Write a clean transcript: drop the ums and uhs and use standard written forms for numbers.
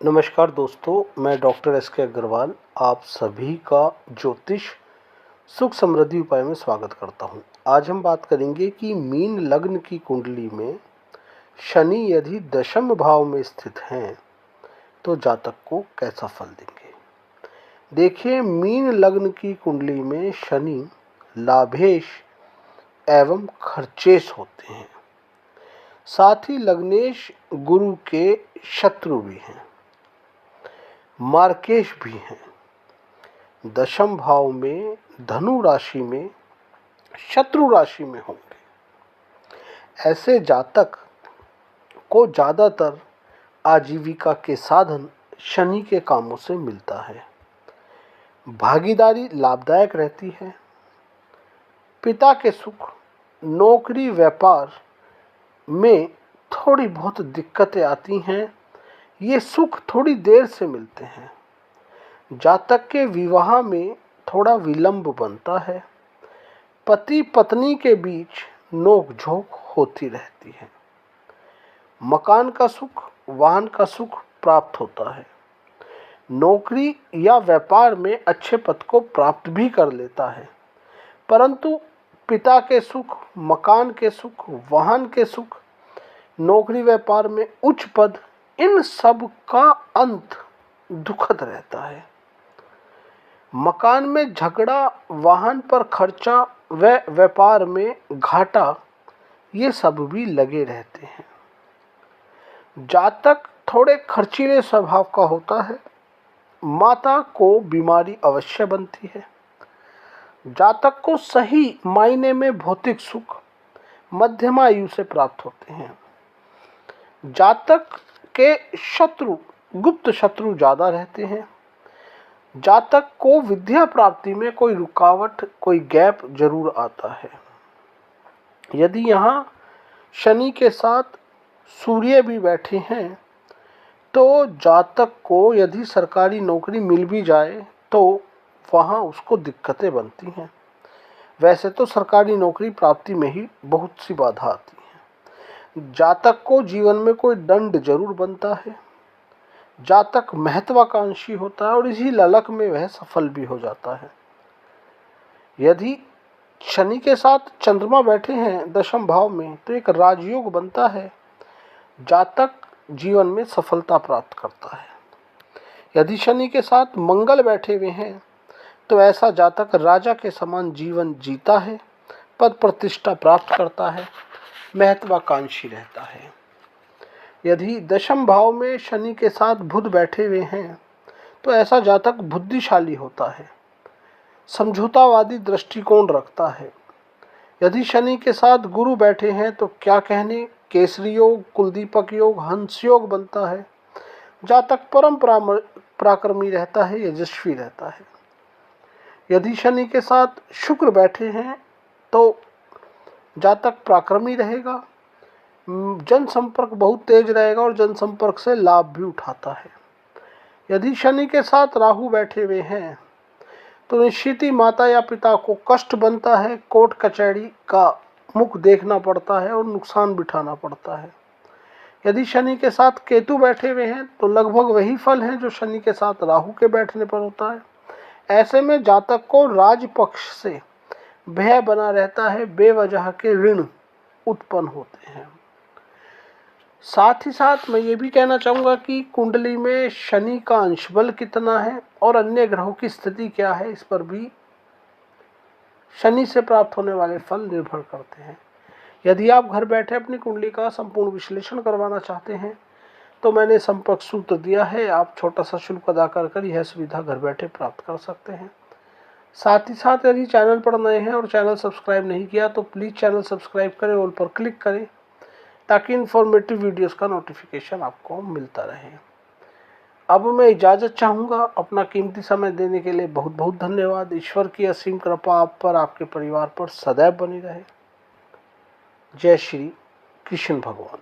नमस्कार दोस्तों, मैं डॉक्टर एस के अग्रवाल आप सभी का ज्योतिष सुख समृद्धि उपाय में स्वागत करता हूं। आज हम बात करेंगे कि मीन लग्न की कुंडली में शनि यदि दशम भाव में स्थित हैं तो जातक को कैसा फल देंगे। देखिए, मीन लग्न की कुंडली में शनि लाभेश एवं खर्चेश होते हैं, साथ ही लग्नेश गुरु के शत्रु भी हैं, मार्केश भी हैं। दशम भाव में धनु राशि में शत्रु राशि में होंगे। ऐसे जातक को ज़्यादातर आजीविका के साधन शनि के कामों से मिलता है। भागीदारी लाभदायक रहती है। पिता के सुख, नौकरी व्यापार में थोड़ी बहुत दिक्कतें आती हैं। ये सुख थोड़ी देर से मिलते हैं। जातक के विवाह में थोड़ा विलंब बनता है। पति पत्नी के बीच नोक-झोंक होती रहती है। मकान का सुख, वाहन का सुख प्राप्त होता है। नौकरी या व्यापार में अच्छे पद को प्राप्त भी कर लेता है, परंतु पिता के सुख, मकान के सुख, वाहन के सुख, नौकरी व्यापार में उच्च पद, इन सब का अंत दुखद रहता है। मकान में झगड़ा, वाहन पर खर्चा व व्यापार में घाटा, ये सब भी लगे रहते हैं। जातक थोड़े खर्चीले स्वभाव का होता है। माता को बीमारी अवश्य बनती है। जातक को सही मायने में भौतिक सुख मध्यम आयु से प्राप्त होते हैं। जातक के शत्रु, गुप्त शत्रु ज़्यादा रहते हैं। जातक को विद्या प्राप्ति में कोई रुकावट, कोई गैप जरूर आता है। यदि यहाँ शनि के साथ सूर्य भी बैठे हैं तो जातक को यदि सरकारी नौकरी मिल भी जाए तो वहाँ उसको दिक्कतें बनती हैं। वैसे तो सरकारी नौकरी प्राप्ति में ही बहुत सी बाधा आती है। जातक को जीवन में कोई दंड जरूर बनता है। जातक महत्वाकांक्षी होता है और इसी ललक में वह सफल भी हो जाता है। यदि शनि के साथ चंद्रमा बैठे हैं दशम भाव में तो एक राजयोग बनता है। जातक जीवन में सफलता प्राप्त करता है। यदि शनि के साथ मंगल बैठे हुए हैं तो ऐसा जातक राजा के समान जीवन जीता है, पद प्रतिष्ठा प्राप्त करता है, महत्वाकांक्षी रहता है। यदि दशम भाव में शनि के साथ बुध बैठे हुए हैं तो ऐसा जातक बुद्धिशाली होता है, समझौतावादी दृष्टिकोण रखता है। यदि शनि के साथ गुरु बैठे हैं तो क्या कहने, केसरी योग, कुलदीपक योग, हंस योग बनता है। जातक परम पराक्रमी रहता है, यशस्वी रहता है। यदि शनि के साथ शुक्र बैठे हैं तो जातक पराक्रमी रहेगा, जनसंपर्क बहुत तेज रहेगा और जनसंपर्क से लाभ भी उठाता है। यदि शनि के साथ राहु बैठे हुए हैं तो निश्चित ही माता या पिता को कष्ट बनता है, कोर्ट कचहरी का मुख देखना पड़ता है और नुकसान बिठाना पड़ता है। यदि शनि के साथ केतु बैठे हुए हैं तो लगभग वही फल है जो शनि के साथ राहु के बैठने पर होता है। ऐसे में जातक को राजपक्ष से भय बना रहता है, बेवजह के ऋण उत्पन्न होते हैं। साथ ही साथ मैं ये भी कहना चाहूँगा कि कुंडली में शनि का अंश बल कितना है और अन्य ग्रहों की स्थिति क्या है, इस पर भी शनि से प्राप्त होने वाले फल निर्भर करते हैं। यदि आप घर बैठे अपनी कुंडली का संपूर्ण विश्लेषण करवाना चाहते हैं तो मैंने संपर्क सूत्र दिया है, आप छोटा सा शुल्क अदा कर यह सुविधा घर बैठे प्राप्त कर सकते हैं। साथ ही साथ यदि चैनल पर नए हैं और चैनल सब्सक्राइब नहीं किया तो प्लीज़ चैनल सब्सक्राइब करें, ऑल पर क्लिक करें ताकि इन्फॉर्मेटिव वीडियोस का नोटिफिकेशन आपको मिलता रहे। अब मैं इजाज़त चाहूँगा। अपना कीमती समय देने के लिए बहुत बहुत धन्यवाद। ईश्वर की असीम कृपा आप पर, आपके परिवार पर सदैव बनी रहे। जय श्री कृष्ण भगवान।